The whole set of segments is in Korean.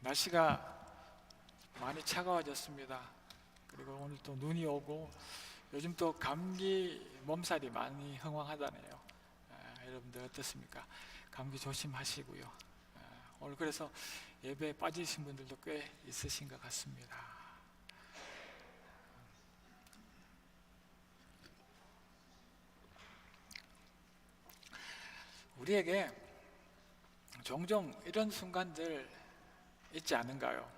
날씨가 많이 차가워졌습니다. 그리고 오늘 또 눈이 오고 요즘 또 감기 몸살이 많이 흥황하다네요. 여러분들 어떻습니까? 감기 조심하시고요. 오늘 그래서 예배에 빠지신 분들도 꽤 있으신 것 같습니다. 우리에게 종종 이런 순간들 있지 않은가요?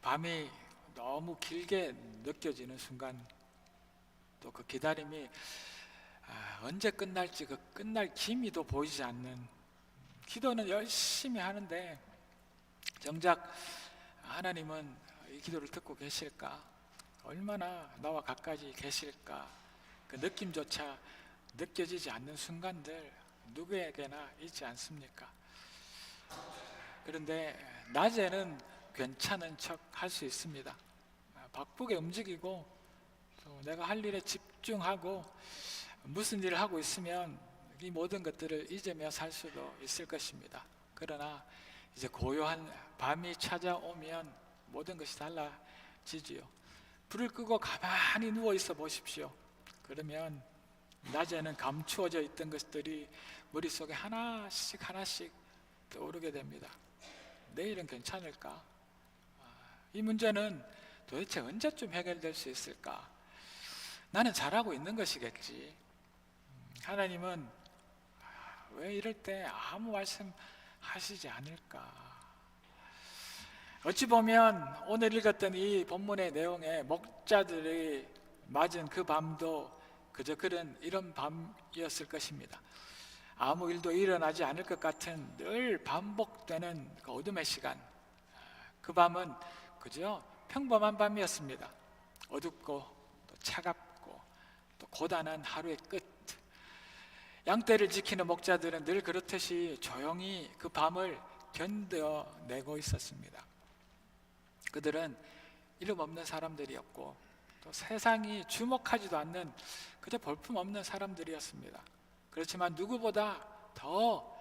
밤이 너무 길게 느껴지는 순간, 또 그 기다림이 언제 끝날지 그 끝날 기미도 보이지 않는, 기도는 열심히 하는데 정작 하나님은 이 기도를 듣고 계실까? 얼마나 나와 가까이 계실까? 그 느낌조차 느껴지지 않는 순간들 누구에게나 있지 않습니까? 그런데 낮에는 괜찮은 척 할 수 있습니다. 바쁘게 움직이고 또 내가 할 일에 집중하고 무슨 일을 하고 있으면 이 모든 것들을 잊으며 살 수도 있을 것입니다. 그러나 이제 고요한 밤이 찾아오면 모든 것이 달라지지요. 불을 끄고 가만히 누워 있어 보십시오. 그러면 낮에는 감추어져 있던 것들이 머릿속에 하나씩 하나씩 떠오르게 됩니다. 내일은 괜찮을까? 이 문제는 도대체 언제쯤 해결될 수 있을까? 나는 잘하고 있는 것이겠지. 하나님은 왜 이럴 때 아무 말씀 하시지 않을까? 어찌 보면 오늘 읽었던 이 본문의 내용에 목자들이 맞은 그 밤도 그저 이런 밤이었을 것입니다. 아무 일도 일어나지 않을 것 같은 늘 반복되는 그 어둠의 시간, 그 밤은 그저 평범한 밤이었습니다. 어둡고 또 차갑고 또 고단한 하루의 끝. 양떼를 지키는 목자들은 늘 그렇듯이 조용히 그 밤을 견뎌내고 있었습니다. 그들은 이름 없는 사람들이었고 또 세상이 주목하지도 않는 그저 볼품없는 사람들이었습니다. 그렇지만 누구보다 더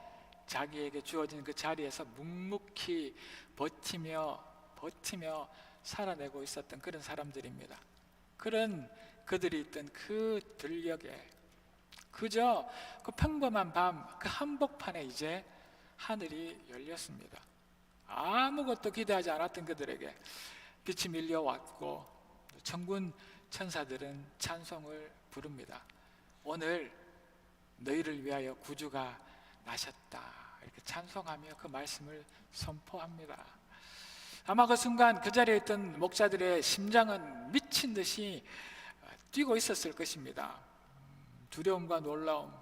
자기에게 주어진 그 자리에서 묵묵히 버티며 살아내고 있었던 그런 사람들입니다. 그들이 있던 그 들녘에 그저 그 평범한 밤, 그 한복판에 이제 하늘이 열렸습니다. 아무것도 기대하지 않았던 그들에게 빛이 밀려왔고 천군 천사들은 찬송을 부릅니다. 오늘 너희를 위하여 구주가 나셨다, 이렇게 찬송하며 그 말씀을 선포합니다. 아마 그 순간 그 자리에 있던 목자들의 심장은 미친 듯이 뛰고 있었을 것입니다. 두려움과 놀라움,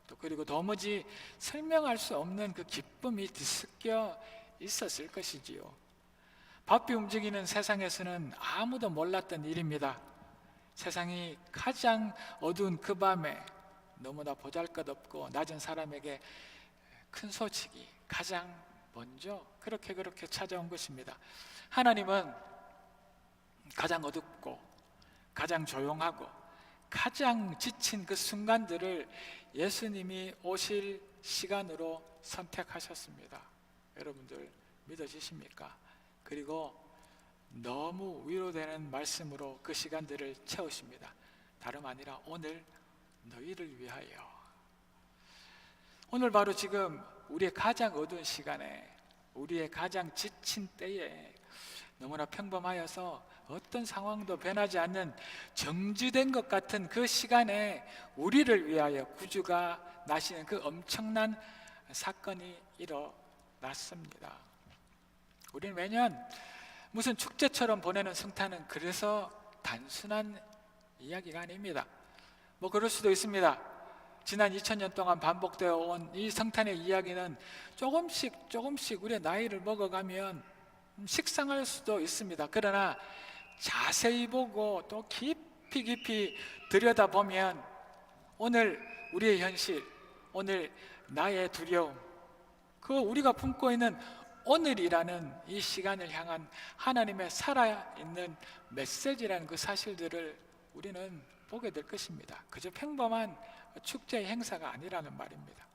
또 그리고 도무지 설명할 수 없는 그 기쁨이 뒤섞여 있었을 것이지요. 바삐 움직이는 세상에서는 아무도 몰랐던 일입니다. 세상이 가장 어두운 그 밤에 너무나 보잘것없고 낮은 사람에게 큰 소식이 가장 먼저 그렇게 찾아온 것입니다. 하나님은 가장 어둡고 가장 조용하고 가장 지친 그 순간들을 예수님이 오실 시간으로 선택하셨습니다. 여러분들 믿어지십니까? 그리고 너무 위로되는 말씀으로 그 시간들을 채우십니다. 다름 아니라 오늘 너희를 위하여. 오늘 바로 지금 우리의 가장 어두운 시간에, 우리의 가장 지친 때에, 너무나 평범하여서 어떤 상황도 변하지 않는 정지된 것 같은 그 시간에 우리를 위하여 구주가 나시는 그 엄청난 사건이 일어났습니다. 우리는 매년 무슨 축제처럼 보내는 성탄은 그래서 단순한 이야기가 아닙니다. 뭐 그럴 수도 있습니다. 지난 2000년 동안 반복되어 온 이 성탄의 이야기는 조금씩 우리의 나이를 먹어가면 식상할 수도 있습니다. 그러나 자세히 보고 또 깊이 들여다보면 오늘 우리의 현실, 오늘 나의 두려움, 그 우리가 품고 있는 오늘이라는 이 시간을 향한 하나님의 살아있는 메시지라는 그 사실들을 우리는 보게 될 것입니다. 그저 평범한 축제의 행사가 아니라는 말입니다.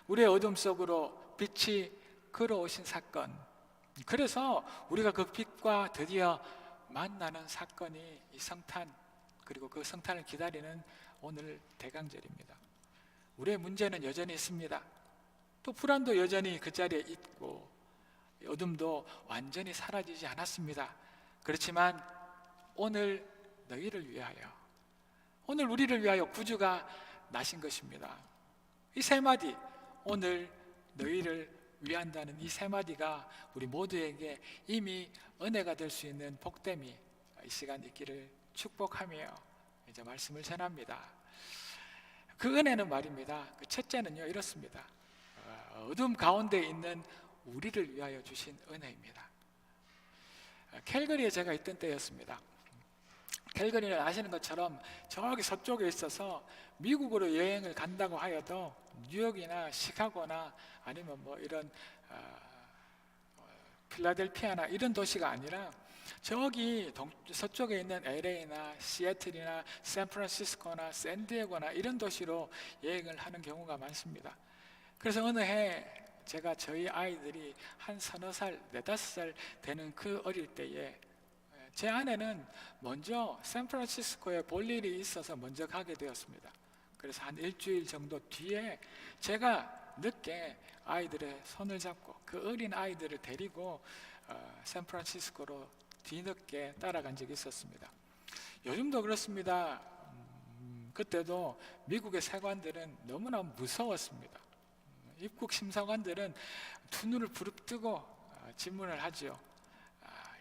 우리의 어둠 속으로 빛이 걸어오신 사건, 그래서 우리가 그 빛과 드디어 만나는 사건이 이 성탄, 그리고 그 성탄을 기다리는 오늘 대강절입니다. 우리의 문제는 여전히 있습니다. 또 불안도 여전히 그 자리에 있고 어둠도 완전히 사라지지 않았습니다. 그렇지만 오늘 너희를 위하여, 오늘 우리를 위하여 구주가 나신 것입니다. 이 세 마디, 오늘 너희를 위한다는 이 세 마디가 우리 모두에게 이미 은혜가 될 수 있는 복됨이 이 시간 있기를 축복하며 이제 말씀을 전합니다. 그 은혜는 말입니다. 그 첫째는요, 이렇습니다. 어둠 가운데 있는 우리를 위하여 주신 은혜입니다. 캘거리에 제가 있던 때였습니다. 캘거리는 아시는 것처럼 저기 서쪽에 있어서 미국으로 여행을 간다고 하여도 뉴욕이나 시카고나 아니면 뭐 이런 필라델피아나 이런 도시가 아니라 저기 서쪽에 있는 LA나 시애틀이나 샌프란시스코나 샌디에고나 이런 도시로 여행을 하는 경우가 많습니다. 그래서 어느 해 제가 저희 아이들이 한 서너 살, 네다섯 살 되는 그 어릴 때에 제 아내는 먼저 샌프란시스코에 볼 일이 있어서 먼저 가게 되었습니다. 그래서 한 일주일 정도 뒤에 제가 늦게 아이들의 손을 잡고 그 어린 아이들을 데리고 샌프란시스코로 뒤늦게 따라간 적이 있었습니다. 요즘도 그렇습니다. 그때도 미국의 세관들은 너무나 무서웠습니다. 입국 심사관들은 두 눈을 부릅뜨고 질문을 하죠.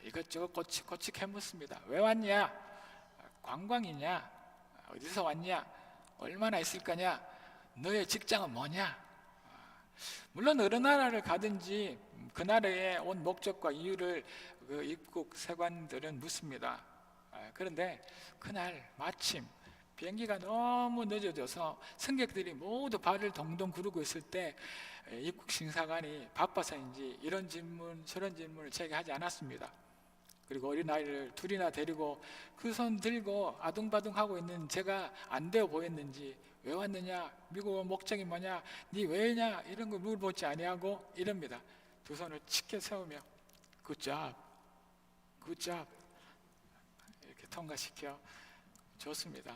이것저것 꼬치꼬치 캐묻습니다. 왜 왔냐? 관광이냐? 어디서 왔냐? 얼마나 있을 거냐? 너의 직장은 뭐냐? 물론 어느 나라를 가든지 그 나라에 온 목적과 이유를 그 입국 세관들은 묻습니다. 그런데 그날 마침 비행기가 너무 늦어져서 승객들이 모두 발을 동동 구르고 있을 때 입국 심사관이 바빠서인지 이런 질문 저런 질문을 제게 하지 않았습니다. 그리고 어린아이를 둘이나 데리고 그 손 들고 아둥바둥하고 있는 제가 안 되어 보였는지 왜 왔느냐, 미국 목적이 뭐냐, 네 왜냐 이런 거 물어보지 아니하고 이럽니다. 두 손을 칙게 세우며 굿잡 이렇게 통과시켜 줬습니다.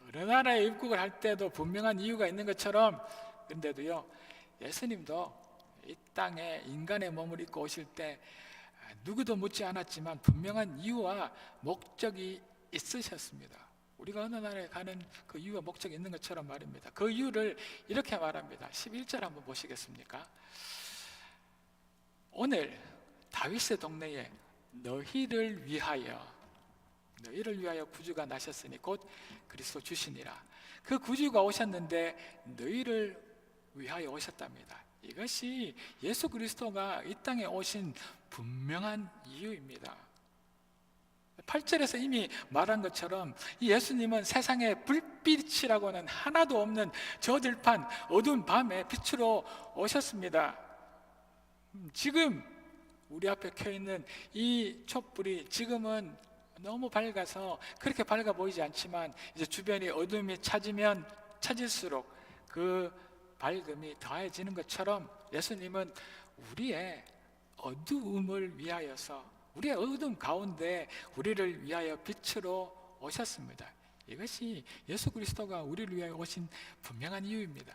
어느 나라에 입국을 할 때도 분명한 이유가 있는 것처럼, 근데도요, 예수님도 이 땅에 인간의 몸을 입고 오실 때 누구도 묻지 않았지만 분명한 이유와 목적이 있으셨습니다. 우리가 어느 나라에 가는 그 이유와 목적이 있는 것처럼 말입니다. 그 이유를 이렇게 말합니다. 11절 한번 보시겠습니까? 오늘 다윗의 동네에 너희를 위하여 구주가 나셨으니 곧 그리스도 주시니라. 그 구주가 오셨는데 너희를 위하여 오셨답니다. 이것이 예수 그리스도가 이 땅에 오신 분명한 이유입니다. 8절에서 이미 말한 것처럼 이 예수님은 세상에 불빛이라고는 하나도 없는 저 들판 어두운 밤에 빛으로 오셨습니다. 지금 우리 앞에 켜있는 이 촛불이 지금은 너무 밝아서 그렇게 밝아 보이지 않지만 이제 주변이 어둠이 찾을수록 그 밝음이 더해지는 것처럼 예수님은 우리의 어두움을 위하여서 우리의 어둠 가운데 우리를 위하여 빛으로 오셨습니다. 이것이 예수 그리스도가 우리를 위하여 오신 분명한 이유입니다.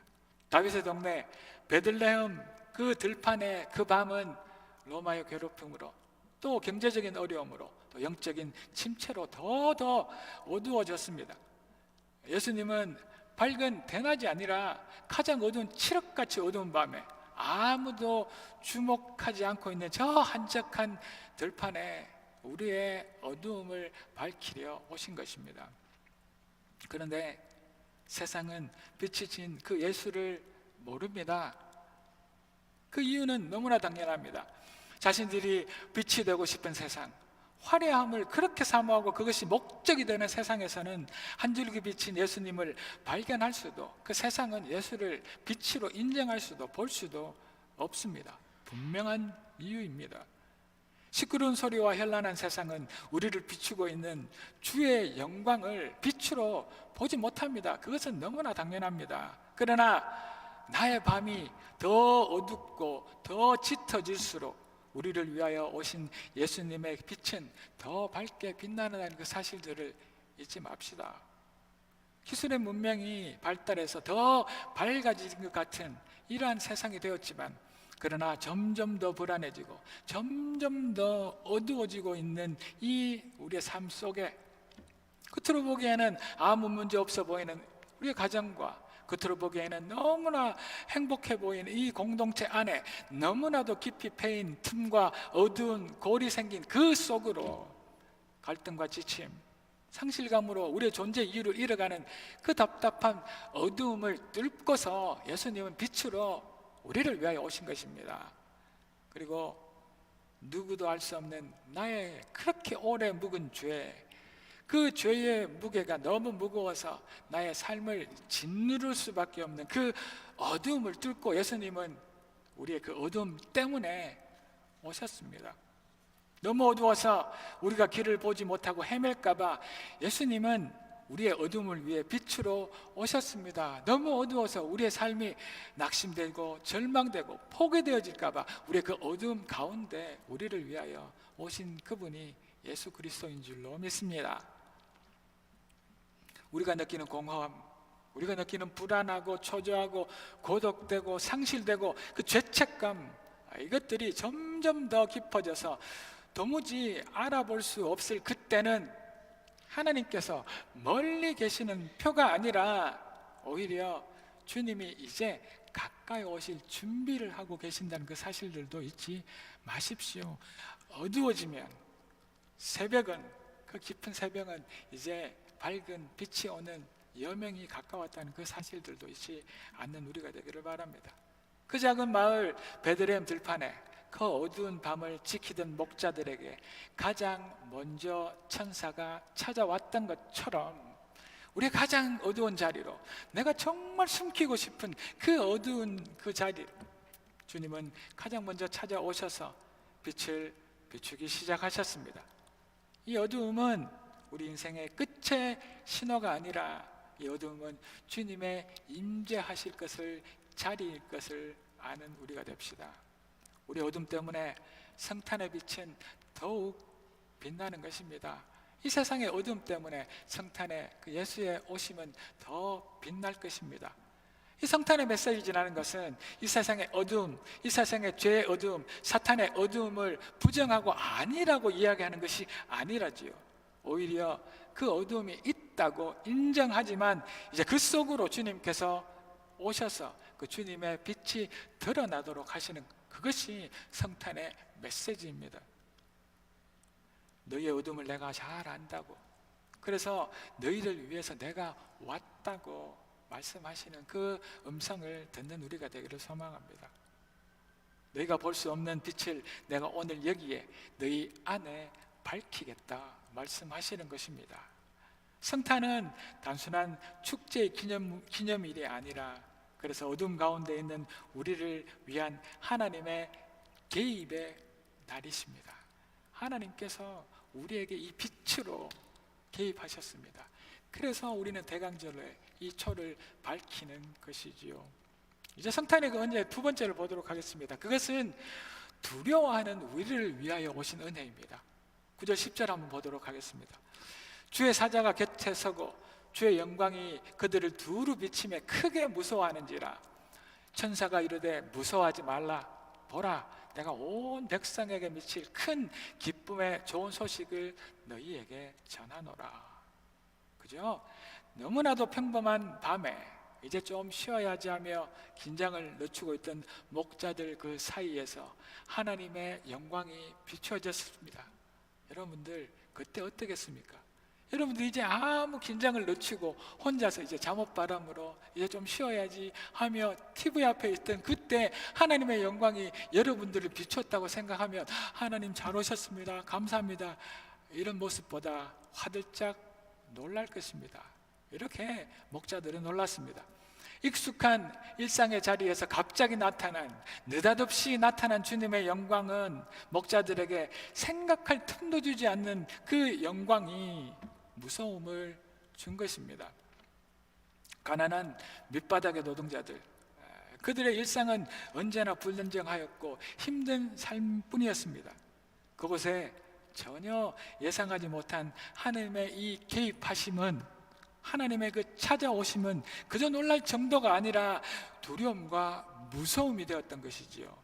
다윗의 동네 베들레헴 그 들판의 그 밤은 로마의 괴롭힘으로 또 경제적인 어려움으로 또 영적인 침체로 더 어두워졌습니다. 예수님은 밝은 대낮이 아니라 가장 어두운 칠흑같이 어두운 밤에 아무도 주목하지 않고 있는 저 한적한 들판에 우리의 어두움을 밝히려 오신 것입니다. 그런데 세상은 빛이 진 그 예수를 모릅니다. 그 이유는 너무나 당연합니다. 자신들이 빛이 되고 싶은 세상, 화려함을 그렇게 사모하고 그것이 목적이 되는 세상에서는 한 줄기 비친 예수님을 발견할 수도, 그 세상은 예수를 빛으로 인정할 수도 볼 수도 없습니다. 분명한 이유입니다. 시끄러운 소리와 현란한 세상은 우리를 비추고 있는 주의 영광을 빛으로 보지 못합니다. 그것은 너무나 당연합니다. 그러나 나의 밤이 더 어둡고 더 짙어질수록 우리를 위하여 오신 예수님의 빛은 더 밝게 빛나는 그 사실들을 잊지 맙시다. 기술의 문명이 발달해서 더 밝아진 것 같은 이러한 세상이 되었지만, 그러나 점점 더 불안해지고 점점 더 어두워지고 있는 이 우리의 삶 속에, 겉으로 보기에는 아무 문제 없어 보이는 우리의 가정과 겉으로 보기에는 너무나 행복해 보이는 이 공동체 안에 너무나도 깊이 패인 틈과 어두운 골이 생긴 그 속으로 갈등과 지침, 상실감으로 우리의 존재 이유를 잃어가는 그 답답한 어두움을 뚫고서 예수님은 빛으로 우리를 위하여 오신 것입니다. 그리고 누구도 알 수 없는 나의 그렇게 오래 묵은 죄, 그 죄의 무게가 너무 무거워서 나의 삶을 짓누를 수밖에 없는 그 어두움을 뚫고 예수님은 우리의 그 어두움 때문에 오셨습니다. 너무 어두워서 우리가 길을 보지 못하고 헤맬까봐 예수님은 우리의 어둠을 위해 빛으로 오셨습니다. 너무 어두워서 우리의 삶이 낙심되고 절망되고 포기되어질까봐 우리의 그 어두움 가운데 우리를 위하여 오신 그분이 예수 그리스도인 줄로 믿습니다. 우리가 느끼는 공허함, 우리가 느끼는 불안하고 초조하고 고독되고 상실되고 그 죄책감, 이것들이 점점 더 깊어져서 도무지 알아볼 수 없을 그때는 하나님께서 멀리 계시는 표가 아니라 오히려 주님이 이제 가까이 오실 준비를 하고 계신다는 그 사실들도 잊지 마십시오. 어두워지면 새벽은, 그 깊은 새벽은 이제 밝은 빛이 오는 여명이 가까웠다는 그 사실들도 잊지 않는 우리가 되기를 바랍니다. 그 작은 마을 베들레헴 들판에 그 어두운 밤을 지키던 목자들에게 가장 먼저 천사가 찾아왔던 것처럼 우리의 가장 어두운 자리로, 내가 정말 숨기고 싶은 그 어두운 그 자리로 주님은 가장 먼저 찾아오셔서 빛을 비추기 시작하셨습니다. 이 어두움은 우리 인생의 끝의 신호가 아니라, 이 어두움은 주님의 임재하실 것을, 자리일 것을 아는 우리가 됩시다. 우리 어둠 때문에 성탄의 빛은 더욱 빛나는 것입니다. 이 세상의 어둠 때문에 성탄의 그 예수의 오심은 더 빛날 것입니다. 이 성탄의 메시지라는 것은 이 세상의 어둠, 이 세상의 죄의 어둠, 사탄의 어둠을 부정하고 아니라고 이야기하는 것이 아니라지요. 오히려 그 어둠이 있다고 인정하지만 이제 그 속으로 주님께서 오셔서 그 주님의 빛이 드러나도록 하시는, 그것이 성탄의 메시지입니다. 너희의 어둠을 내가 잘 안다고, 그래서 너희를 위해서 내가 왔다고 말씀하시는 그 음성을 듣는 우리가 되기를 소망합니다. 너희가 볼 수 없는 빛을 내가 오늘 여기에 너희 안에 밝히겠다 말씀하시는 것입니다. 성탄은 단순한 축제의 기념일이 아니라, 그래서 어둠 가운데 있는 우리를 위한 하나님의 개입의 날이십니다. 하나님께서 우리에게 이 빛으로 개입하셨습니다. 그래서 우리는 대강절에 이 초를 밝히는 것이지요. 이제 성탄의 그 은혜 두 번째를 보도록 하겠습니다. 그것은 두려워하는 우리를 위하여 오신 은혜입니다. 9절 10절 한번 보도록 하겠습니다. 주의 사자가 곁에 서고 주의 영광이 그들을 두루 비치며 크게 무서워하는지라. 천사가 이르되 무서워하지 말라. 보라, 내가 온 백성에게 미칠 큰 기쁨의 좋은 소식을 너희에게 전하노라. 그죠? 너무나도 평범한 밤에 이제 좀 쉬어야지 하며 긴장을 늦추고 있던 목자들 그 사이에서 하나님의 영광이 비춰졌습니다. 여러분들 그때 어떻겠습니까? 여러분들 이제 아무 긴장을 늦추고 혼자서 이제 잠옷바람으로 이제 좀 쉬어야지 하며 TV 앞에 있던 그때 하나님의 영광이 여러분들을 비췄다고 생각하면 하나님 잘 오셨습니다, 감사합니다, 이런 모습보다 화들짝 놀랄 것입니다. 이렇게 목자들은 놀랐습니다. 익숙한 일상의 자리에서 갑자기 나타난, 느닷없이 나타난 주님의 영광은 목자들에게 생각할 틈도 주지 않는 그 영광이 무서움을 준 것입니다. 가난한 밑바닥의 노동자들, 그들의 일상은 언제나 불안정하였고 힘든 삶뿐이었습니다. 그곳에 전혀 예상하지 못한 하나님의 이 개입하심은, 하나님의 그 찾아오심은 그저 놀랄 정도가 아니라 두려움과 무서움이 되었던 것이지요.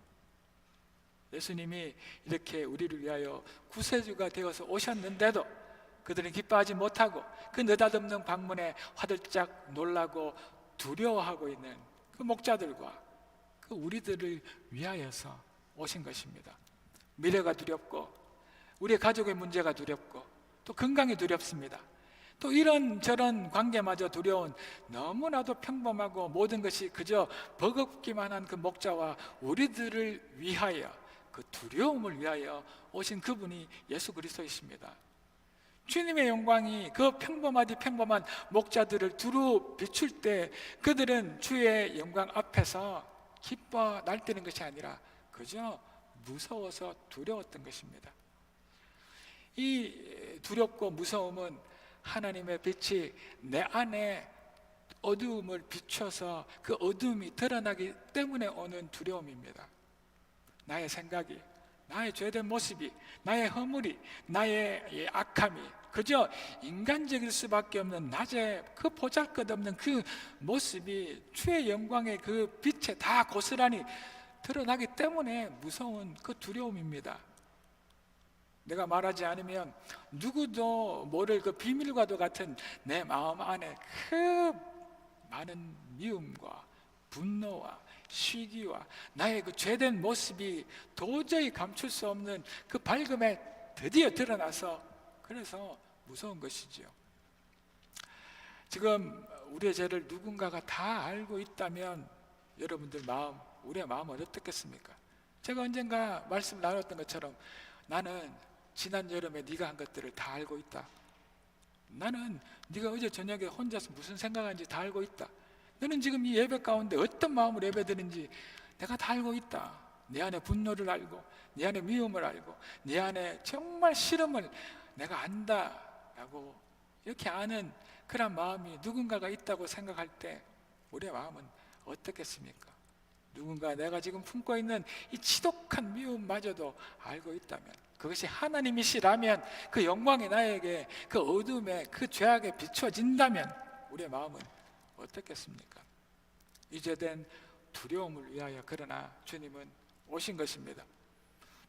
예수님이 이렇게 우리를 위하여 구세주가 되어서 오셨는데도 그들은 기뻐하지 못하고 그 느닷없는 방문에 화들짝 놀라고 두려워하고 있는 그 목자들과 그 우리들을 위하여서 오신 것입니다. 미래가 두렵고 우리의 가족의 문제가 두렵고 또 건강이 두렵습니다. 또 이런저런 관계마저 두려운 너무나도 평범하고 모든 것이 그저 버겁기만 한 그 목자와 우리들을 위하여, 그 두려움을 위하여 오신 그분이 예수 그리스도이십니다. 주님의 영광이 그 평범하디 평범한 목자들을 두루 비출 때 그들은 주의 영광 앞에서 기뻐 날뛰는 것이 아니라 그저 무서워서 두려웠던 것입니다. 이 두렵고 무서움은 하나님의 빛이 내 안에 어두움을 비춰서 그 어두움이 드러나기 때문에 오는 두려움입니다. 나의 생각이, 나의 죄된 모습이, 나의 허물이, 나의 악함이 그저 인간적일 수밖에 없는 낮에 그 보잘것없는 그 모습이 주의 영광의 그 빛에 다 고스란히 드러나기 때문에 무서운 그 두려움입니다. 내가 말하지 않으면 누구도 모를 그 비밀과도 같은 내 마음 안에 그 많은 미움과 분노와 시기와 나의 그 죄된 모습이 도저히 감출 수 없는 그 밝음에 드디어 드러나서 그래서 무서운 것이지요. 지금 우리의 죄를 누군가가 다 알고 있다면 여러분들 마음, 우리의 마음은 어떻겠습니까? 제가 언젠가 말씀 나눴던 것처럼 나는 지난 여름에 네가 한 것들을 다 알고 있다. 나는 네가 어제 저녁에 혼자서 무슨 생각하는지 다 알고 있다. 너는 지금 이 예배 가운데 어떤 마음으로 예배드는지 내가 다 알고 있다. 내 안에 분노를 알고 내 안에 미움을 알고 내 안에 정말 싫음을 내가 안다 라고 이렇게 아는 그런 마음이 누군가가 있다고 생각할 때 우리의 마음은 어떻겠습니까? 누군가 내가 지금 품고 있는 이 지독한 미움마저도 알고 있다면, 그것이 하나님이시라면, 그 영광이 나에게 그 어둠에 그 죄악에 비춰진다면 우리의 마음은 어떻겠습니까? 이제된 두려움을 위하여 그러나 주님은 오신 것입니다.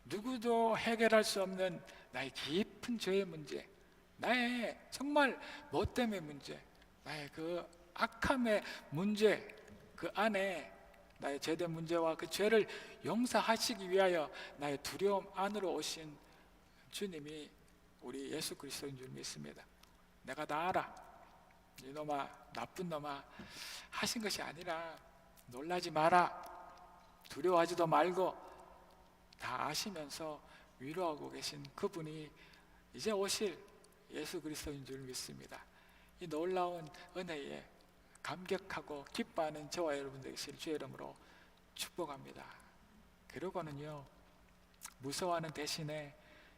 누구도 해결할 수 없는 나의 깊은 죄의 문제, 나의 정말 못됨의 문제, 나의 그 악함의 문제, 그 안에 나의 죄된 문제와 그 죄를 용서하시기 위하여 나의 두려움 안으로 오신 주님이 우리 예수 그리스도인 줄 믿습니다. 내가 다 알아, 이놈아 나쁜 놈아 하신 것이 아니라 놀라지 마라, 두려워하지도 말고 다 아시면서 위로하고 계신 그분이 이제 오실 예수 그리스도인 줄 믿습니다. 이 놀라운 은혜에 감격하고 기뻐하는 저와 여러분 되시길 주의 이름으로 축복합니다. 그러고는요, 무서워하는 대신에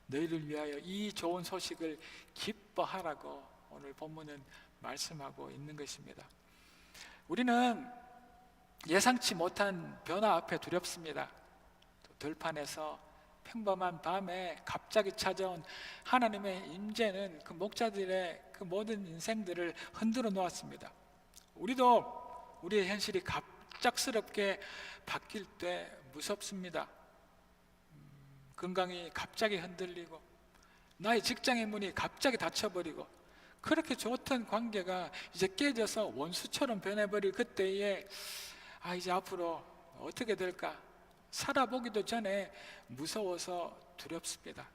너희를 위하여 이 좋은 소식을 기뻐하라고 오늘 본문은 말씀하고 있는 것입니다. 우리는 예상치 못한 변화 앞에 두렵습니다. 들판에서 평범한 밤에 갑자기 찾아온 하나님의 임재는 그 목자들의 그 모든 인생들을 흔들어 놓았습니다. 우리도 우리의 현실이 갑작스럽게 바뀔 때 무섭습니다. 건강이 갑자기 흔들리고 나의 직장의 문이 갑자기 닫혀버리고 그렇게 좋던 관계가 이제 깨져서 원수처럼 변해버릴 그때에 이제 앞으로 어떻게 될까? 살아보기도 전에 무서워서 두렵습니다.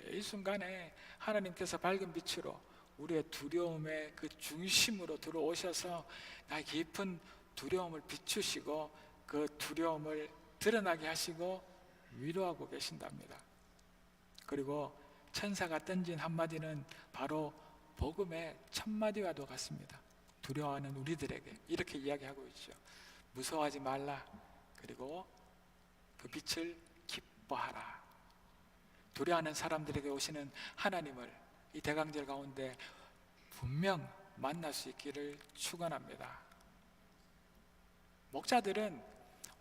이 순간에 하나님께서 밝은 빛으로 우리의 두려움의 그 중심으로 들어오셔서 나의 깊은 두려움을 비추시고 그 두려움을 드러나게 하시고 위로하고 계신답니다. 그리고 천사가 던진 한마디는 바로 복음의 첫마디와도 같습니다. 두려워하는 우리들에게 이렇게 이야기하고 있죠. 무서워하지 말라. 그리고 그 빛을 기뻐하라. 두려워하는 사람들에게 오시는 하나님을 이 대강절 가운데 분명 만날 수 있기를 축원합니다. 목자들은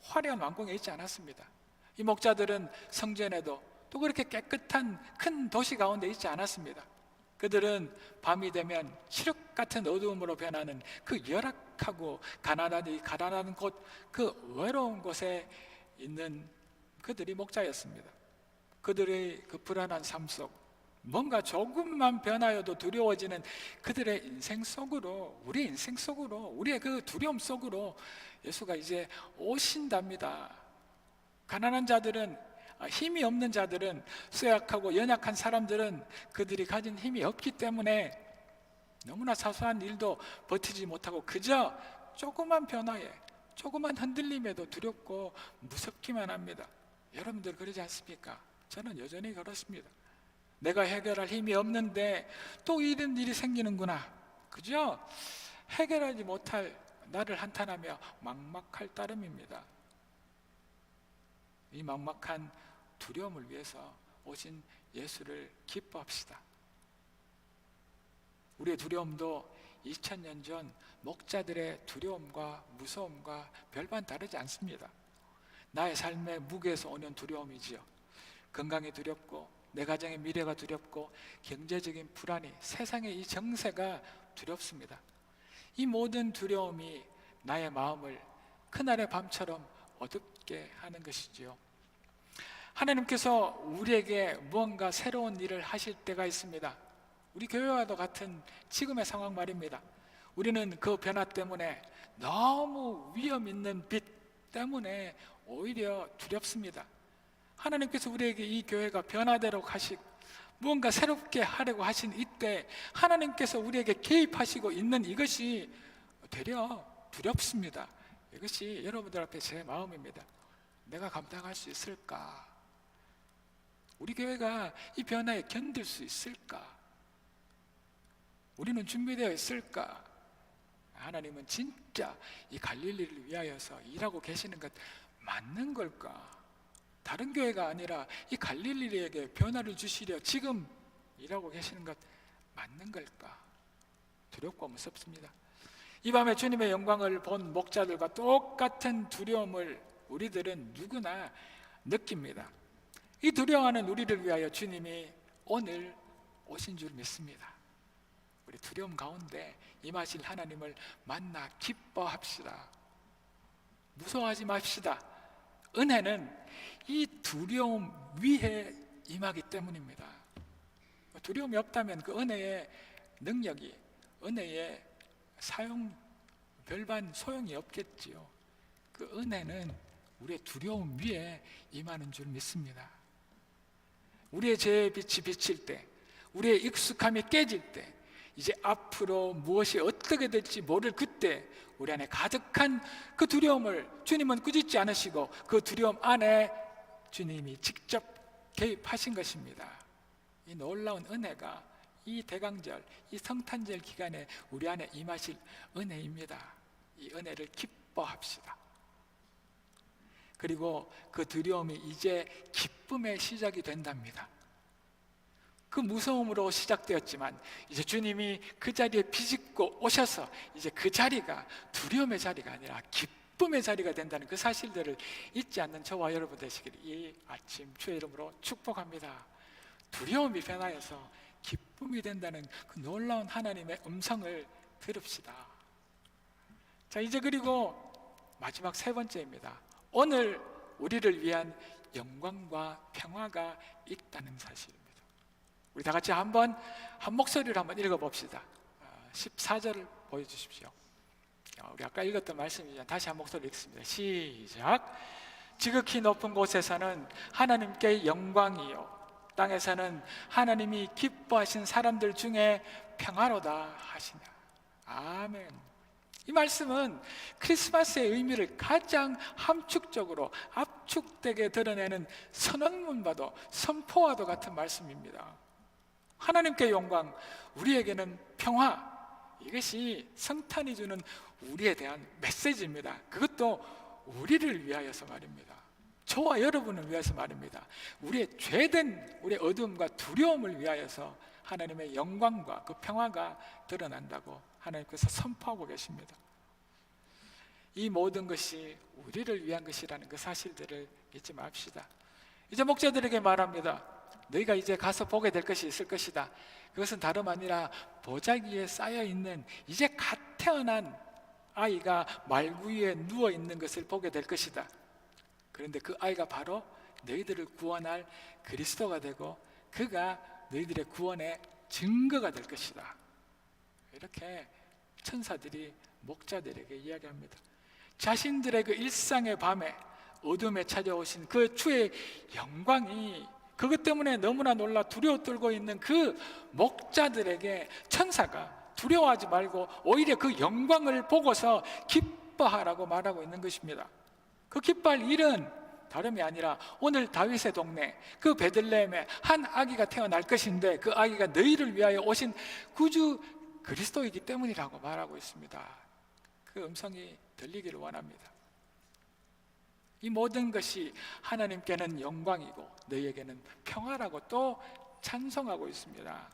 화려한 왕궁에 있지 않았습니다. 이 목자들은 성전에도 또 그렇게 깨끗한 큰 도시 가운데 있지 않았습니다. 그들은 밤이 되면 칠흑 같은 어두움으로 변하는 그 열악하고 가난한 곳, 그 외로운 곳에 있는 그들이 목자였습니다. 그들의 그 불안한 삶 속, 뭔가 조금만 변하여도 두려워지는 그들의 인생 속으로, 우리의 인생 속으로, 우리의 그 두려움 속으로 예수가 이제 오신답니다. 가난한 자들은, 힘이 없는 자들은, 쇠약하고 연약한 사람들은 그들이 가진 힘이 없기 때문에 너무나 사소한 일도 버티지 못하고 그저 조그만 변화에, 조그만 흔들림에도 두렵고 무섭기만 합니다. 여러분들 그러지 않습니까? 저는 여전히 그렇습니다. 내가 해결할 힘이 없는데 또 이런 일이 생기는구나, 그죠? 해결하지 못할 나를 한탄하며 막막할 따름입니다. 이 막막한 두려움을 위해서 오신 예수를 기뻐합시다. 우리의 두려움도 2000년 전 목자들의 두려움과 무서움과 별반 다르지 않습니다. 나의 삶의 무게에서 오는 두려움이지요. 건강이 두렵고 내 가정의 미래가 두렵고 경제적인 불안이, 세상의 이 정세가 두렵습니다. 이 모든 두려움이 나의 마음을 그날의 밤처럼 어둡게 하는 것이지요. 하나님께서 우리에게 무언가 새로운 일을 하실 때가 있습니다. 우리 교회와도 같은 지금의 상황 말입니다. 우리는 그 변화 때문에, 너무 위험 있는 빛 때문에 오히려 두렵습니다. 하나님께서 우리에게 이 교회가 변화되도록 하시고 무언가 새롭게 하려고 하신 이때 하나님께서 우리에게 개입하시고 있는 이것이 되려 두렵습니다. 이것이 여러분들 앞에 제 마음입니다. 내가 감당할 수 있을까? 우리 교회가 이 변화에 견딜 수 있을까? 우리는 준비되어 있을까? 하나님은 진짜 이 갈릴리를 위하여서 일하고 계시는 것 맞는 걸까? 다른 교회가 아니라 이 갈릴리에게 변화를 주시려 지금 일하고 계시는 것 맞는 걸까? 두렵고 무섭습니다. 이 밤에 주님의 영광을 본 목자들과 똑같은 두려움을 우리들은 누구나 느낍니다. 이 두려워하는 우리를 위하여 주님이 오늘 오신 줄 믿습니다. 우리 두려움 가운데 임하실 하나님을 만나 기뻐합시다. 무서워하지 맙시다. 은혜는 이 두려움 위에 임하기 때문입니다. 두려움이 없다면 그 은혜의 능력이, 은혜의 사용, 별반 소용이 없겠지요. 그 은혜는 우리의 두려움 위에 임하는 줄 믿습니다. 우리의 죄의 빛이 비칠 때, 우리의 익숙함이 깨질 때, 이제 앞으로 무엇이 어떻게 될지 모를 그때 우리 안에 가득한 그 두려움을 주님은 꾸짖지 않으시고 그 두려움 안에 주님이 직접 개입하신 것입니다. 이 놀라운 은혜가 이 대강절, 이 성탄절 기간에 우리 안에 임하실 은혜입니다. 이 은혜를 기뻐합시다. 그리고 그 두려움이 이제 기쁨의 시작이 된답니다. 그 무서움으로 시작되었지만 이제 주님이 그 자리에 비집고 오셔서 이제 그 자리가 두려움의 자리가 아니라 기쁨의 자리가 된다는 그 사실들을 잊지 않는 저와 여러분 되시기를 이 아침 주의 이름으로 축복합니다. 두려움이 변하여서 기쁨이 된다는 그 놀라운 하나님의 음성을 들읍시다. 자, 이제 그리고 마지막 세 번째입니다. 오늘 우리를 위한 영광과 평화가 있다는 사실입니다. 우리 다 같이 한 목소리로 한번 읽어봅시다. 14절을 보여주십시오. 우리 아까 읽었던 말씀이죠. 다시 한 목소리 읽습니다. 시작. 지극히 높은 곳에서는 하나님께 영광이요, 땅에서는 하나님이 기뻐하신 사람들 중에 평화로다 하시냐. 아멘. 이 말씀은 크리스마스의 의미를 가장 함축적으로 압축되게 드러내는 선언문과도 선포와도 같은 말씀입니다. 하나님께 영광, 우리에게는 평화, 이것이 성탄이 주는 우리에 대한 메시지입니다. 그것도 우리를 위하여서 말입니다. 저와 여러분을 위해서 말입니다. 우리의 죄된 우리의 어두움과 두려움을 위하여서 하나님의 영광과 그 평화가 드러난다고 하나님께서 선포하고 계십니다. 이 모든 것이 우리를 위한 것이라는 그 사실들을 잊지 맙시다. 이제 목자들에게 말합니다. 너희가 이제 가서 보게 될 것이 있을 것이다. 그것은 다름 아니라 보자기에 쌓여있는 이제 갓 태어난 아이가 말구 위에 누워있는 것을 보게 될 것이다. 그런데 그 아이가 바로 너희들을 구원할 그리스도가 되고 그가 너희들의 구원의 증거가 될 것이다. 이렇게 천사들이 목자들에게 이야기합니다. 자신들의 그 일상의 밤에 어둠에 찾아오신 그 주의 영광이 그것 때문에 너무나 놀라 두려워 떨고 있는 그 목자들에게 천사가 두려워하지 말고 오히려 그 영광을 보고서 기뻐하라고 말하고 있는 것입니다. 그 기뻐할 일은 다름이 아니라 오늘 다윗의 동네 그 베들레헴에 한 아기가 태어날 것인데 그 아기가 너희를 위하여 오신 구주 그리스도이기 때문이라고 말하고 있습니다. 그 음성이 들리기를 원합니다. 이 모든 것이 하나님께는 영광이고 너희에게는 평화라고 또 찬송하고 있습니다.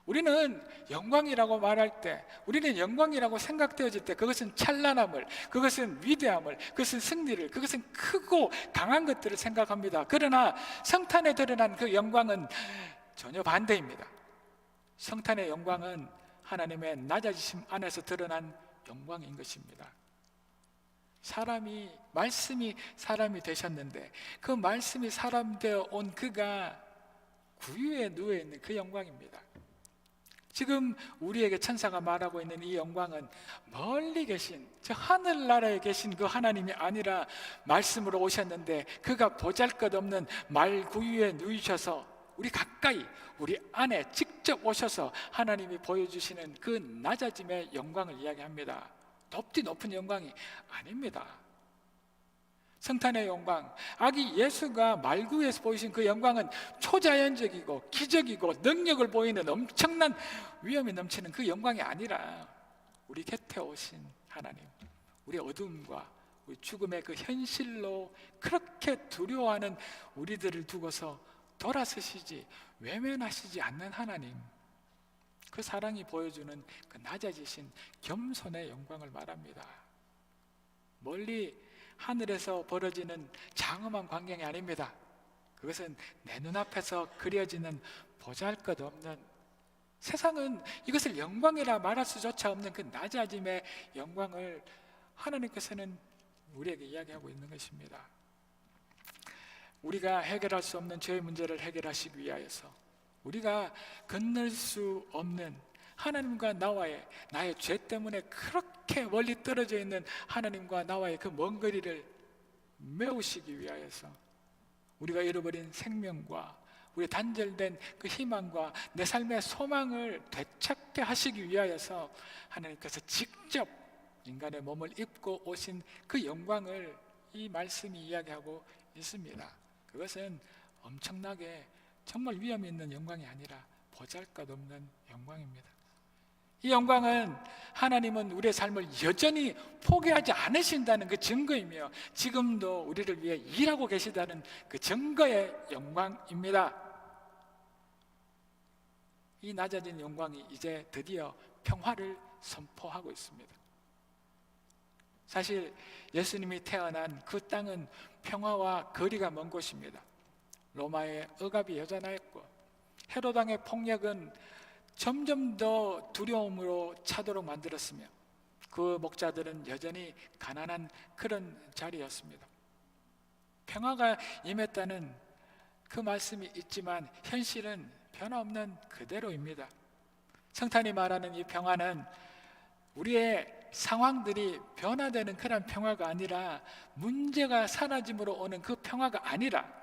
우리는 영광이라고 말할 때, 우리는 영광이라고 생각되어질 때 그것은 찬란함을, 그것은 위대함을, 그것은 승리를, 그것은 크고 강한 것들을 생각합니다. 그러나 성탄에 드러난 그 영광은 전혀 반대입니다. 성탄의 영광은 하나님의 낮아지심 안에서 드러난 영광인 것입니다. 말씀이 사람이 되셨는데 그 말씀이 사람 되어 온 그가 구유에 누워있는 그 영광입니다. 지금 우리에게 천사가 말하고 있는 이 영광은 멀리 계신 저 하늘나라에 계신 그 하나님이 아니라 말씀으로 오셨는데 그가 보잘것없는 말 구유에 누이셔서 우리 가까이 우리 안에 직접 오셔서 하나님이 보여주시는 그 낮아짐의 영광을 이야기합니다. 높디 높은 영광이 아닙니다. 성탄의 영광, 아기 예수가 말구에서 보이신 그 영광은 초자연적이고 기적이고 능력을 보이는 엄청난 위엄이 넘치는 그 영광이 아니라 우리 곁에 오신 하나님, 우리 어둠과 우리 죽음의 그 현실로 그렇게 두려워하는 우리들을 두고서 돌아서시지 외면하시지 않는 하나님, 그 사랑이 보여주는 그 낮아지신 겸손의 영광을 말합니다. 멀리 하늘에서 벌어지는 장엄한 광경이 아닙니다. 그것은 내 눈앞에서 그려지는 보잘것없는, 세상은 이것을 영광이라 말할 수조차 없는 그 낮아짐의 영광을 하나님께서는 우리에게 이야기하고 있는 것입니다. 우리가 해결할 수 없는 죄의 문제를 해결하시기 위하여서 우리가 건널 수 없는 하나님과 나의 죄 때문에 그렇게 멀리 떨어져 있는 하나님과 나와의 그 먼 거리를 메우시기 위하여서 우리가 잃어버린 생명과 우리 단절된 그 희망과 내 삶의 소망을 되찾게 하시기 위하여서 하나님께서 직접 인간의 몸을 입고 오신 그 영광을 이 말씀이 이야기하고 있습니다. 그것은 엄청나게 정말 위엄 있는 영광이 아니라 보잘것없는 영광입니다. 이 영광은 하나님은 우리의 삶을 여전히 포기하지 않으신다는 그 증거이며 지금도 우리를 위해 일하고 계시다는 그 증거의 영광입니다. 이 낮아진 영광이 이제 드디어 평화를 선포하고 있습니다. 사실 예수님이 태어난 그 땅은 평화와 거리가 먼 곳입니다. 로마의 억압이 여전하였고 헤롯 왕의 폭력은 점점 더 두려움으로 차도록 만들었으며 그 목자들은 여전히 가난한 그런 자리였습니다. 평화가 임했다는 그 말씀이 있지만 현실은 변화없는 그대로입니다. 성탄이 말하는 이 평화는 우리의 상황들이 변화되는 그런 평화가 아니라 문제가 사라짐으로 오는 그 평화가 아니라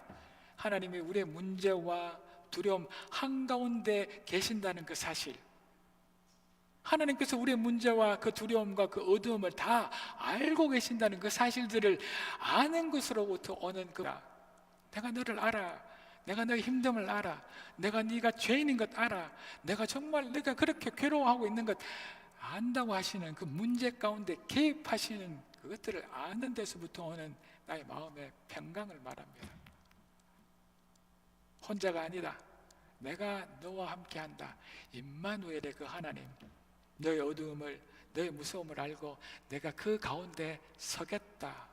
하나님이 우리의 문제와 두려움 한가운데 계신다는 그 사실, 하나님께서 우리의 문제와 그 두려움과 그 어두움을 다 알고 계신다는 그 사실들을 아는 것으로부터 오는 그 내가 너를 알아, 내가 너의 힘듦을 알아, 내가 네가 죄인인 것 알아, 내가 정말 네가 그렇게 괴로워하고 있는 것 안다고 하시는 그 문제 가운데 개입하시는 그것들을 아는 데서부터 오는 나의 마음의 평강을 말합니다. 혼자가 아니다, 내가 너와 함께한다. 임마누엘의 그 하나님, 너의 어두움을 너의 무서움을 알고 내가 그 가운데 서겠다.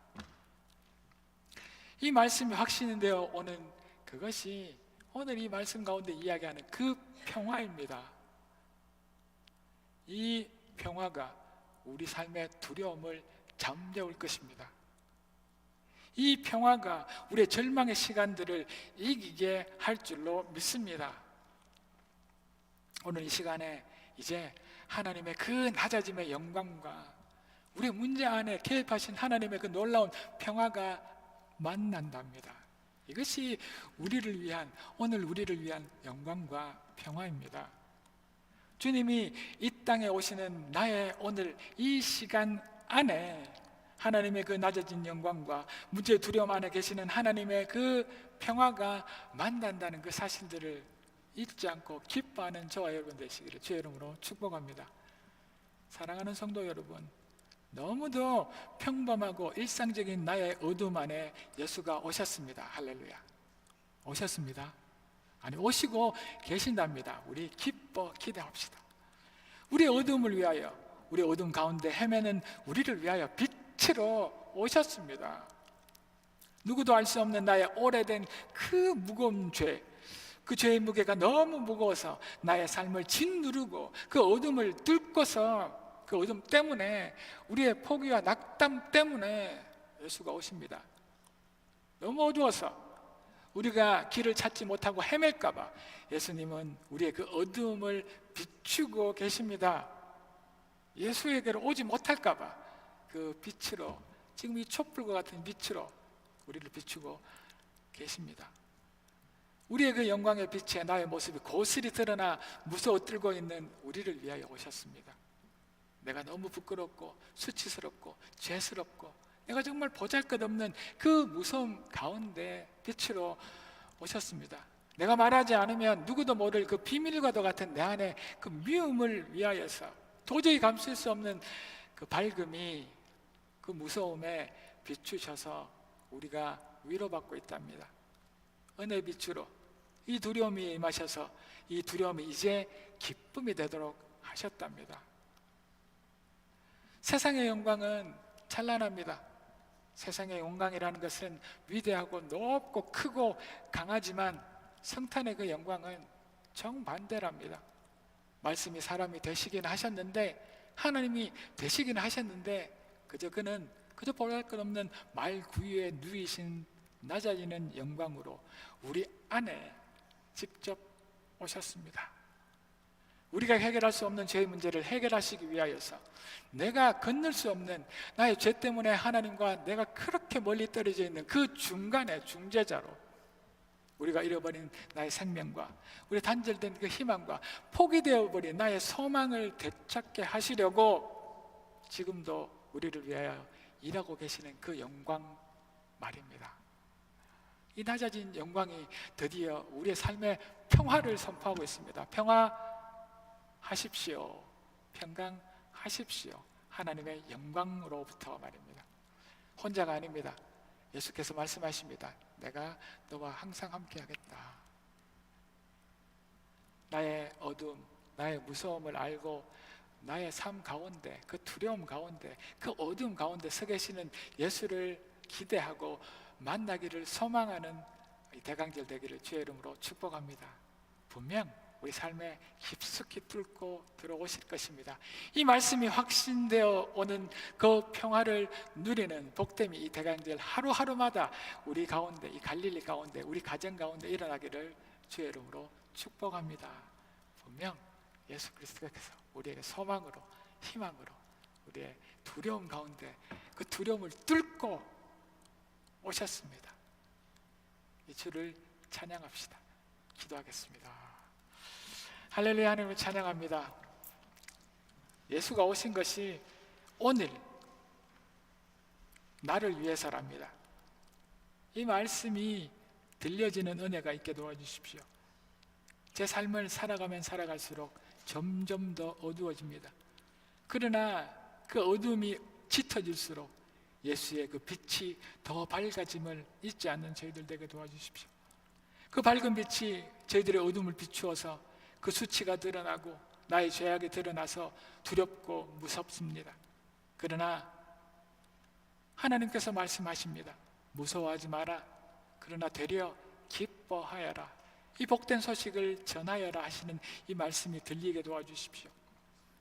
이 말씀이 확신이 되어 오는 그것이 오늘 이 말씀 가운데 이야기하는 그 평화입니다. 이 평화가 우리 삶의 두려움을 잠재울 것입니다. 이 평화가 우리의 절망의 시간들을 이기게 할 줄로 믿습니다. 오늘 이 시간에 이제 하나님의 그 낮아짐의 영광과 우리 문제 안에 개입하신 하나님의 그 놀라운 평화가 만난답니다. 이것이 우리를 위한, 오늘 우리를 위한 영광과 평화입니다. 주님이 이 땅에 오시는 나의 오늘 이 시간 안에 하나님의 그 낮아진 영광과 문제 두려움 안에 계시는 하나님의 그 평화가 만난다는 그 사실들을 잊지 않고 기뻐하는 저와 여러분 되시기를 주의 이름으로 축복합니다. 사랑하는 성도 여러분, 너무도 평범하고 일상적인 나의 어둠 안에 예수가 오셨습니다. 할렐루야. 오셨습니다. 아니, 오시고 계신답니다. 우리 기뻐 기대합시다. 우리의 어둠을 위하여, 우리 어둠 가운데 헤매는 우리를 위하여 빛으로 오셨습니다. 누구도 알 수 없는 나의 오래된 그 무거운 죄, 그 죄의 무게가 너무 무거워서 나의 삶을 짓누르고 그 어둠을 뚫고서 그 어둠 때문에, 우리의 포기와 낙담 때문에 예수가 오십니다. 너무 어두워서 우리가 길을 찾지 못하고 헤맬까 봐 예수님은 우리의 그 어둠을 비추고 계십니다. 예수에게로 오지 못할까 봐 그 빛으로, 지금 이 촛불과 같은 빛으로 우리를 비추고 계십니다. 우리의 그 영광의 빛에 나의 모습이 고스히 드러나 무서워 떨고 있는 우리를 위하여 오셨습니다. 내가 너무 부끄럽고 수치스럽고 죄스럽고 내가 정말 보잘것없는 그 무서움 가운데 빛으로 오셨습니다. 내가 말하지 않으면 누구도 모를 그 비밀과도 같은 내 안에 그 미움을 위하여서 도저히 감출 수 없는 그 밝음이 그 무서움에 비추셔서 우리가 위로받고 있답니다. 은혜의 빛으로 이 두려움이 임하셔서 이 두려움이 이제 기쁨이 되도록 하셨답니다. 세상의 영광은 찬란합니다. 세상의 영광이라는 것은 위대하고 높고 크고 강하지만 성탄의 그 영광은 정반대랍니다. 말씀이 사람이 되시긴 하셨는데, 하나님이 되시긴 하셨는데 그는 보잘것없는 말 구유에 누이신 낮아지는 영광으로 우리 안에 직접 오셨습니다. 우리가 해결할 수 없는 죄의 문제를 해결하시기 위하여서 내가 건널 수 없는 나의 죄 때문에 하나님과 내가 그렇게 멀리 떨어져 있는 그 중간에 중재자로 우리가 잃어버린 나의 생명과 우리 단절된 그 희망과 포기되어버린 나의 소망을 되찾게 하시려고 지금도 우리를 위하여 일하고 계시는 그 영광 말입니다. 이 낮아진 영광이 드디어 우리의 삶에 평화를 선포하고 있습니다. 평화하십시오. 평강하십시오. 하나님의 영광으로부터 말입니다. 혼자가 아닙니다. 예수께서 말씀하십니다. 내가 너와 항상 함께 하겠다. 나의 어둠, 나의 무서움을 알고 나의 삶 가운데, 그 두려움 가운데, 그 어둠 가운데 서 계시는 예수를 기대하고 만나기를 소망하는 대강절 되기를 주의 이름으로 축복합니다. 분명 우리 삶에 깊숙이 뚫고 들어오실 것입니다. 이 말씀이 확신되어 오는 그 평화를 누리는 복됨이 이 대강절 하루하루마다 우리 가운데, 이 갈릴리 가운데, 우리 가정 가운데 일어나기를 주의 이름으로 축복합니다. 분명 예수 그리스도께서 우리에게 소망으로, 희망으로, 우리의 두려움 가운데 그 두려움을 뚫고 오셨습니다. 이 주를 찬양합시다. 기도하겠습니다. 할렐루야. 하나님을 찬양합니다. 예수가 오신 것이 오늘 나를 위해서랍니다. 이 말씀이 들려지는 은혜가 있게 도와주십시오. 제 삶을 살아가면 살아갈수록 점점 더 어두워집니다. 그러나 그 어둠이 짙어질수록 예수의 그 빛이 더 밝아짐을 잊지 않는 저희들 되게 도와주십시오. 그 밝은 빛이 저희들의 어둠을 비추어서 그 수치가 드러나고 나의 죄악이 드러나서 두렵고 무섭습니다. 그러나 하나님께서 말씀하십니다. 무서워하지 마라. 그러나 되려 기뻐하여라. 이 복된 소식을 전하여라 하시는 이 말씀이 들리게 도와주십시오.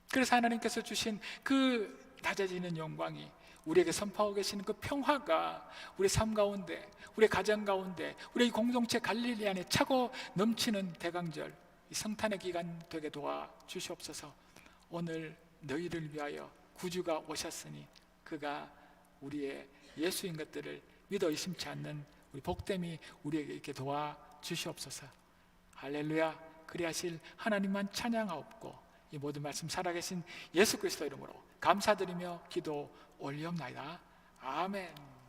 그래서 하나님께서 주신 그 낮아지는 영광이, 우리에게 선포하고 계시는 그 평화가 우리 삶 가운데, 우리 가정 가운데, 우리 공동체 갈릴리 안에 차고 넘치는 대강절, 이 성탄의 기간 되게 도와주시옵소서. 오늘 너희를 위하여 구주가 오셨으니 그가 우리의 예수인 것들을 믿어 의심치 않는 우리 복됨이 우리에게 있게 도와주시옵소서. 할렐루야. 그리하실 하나님만 찬양하옵고 이 모든 말씀 살아계신 예수 그리스도 이름으로 감사드리며 기도 올리옵나이다. 아멘.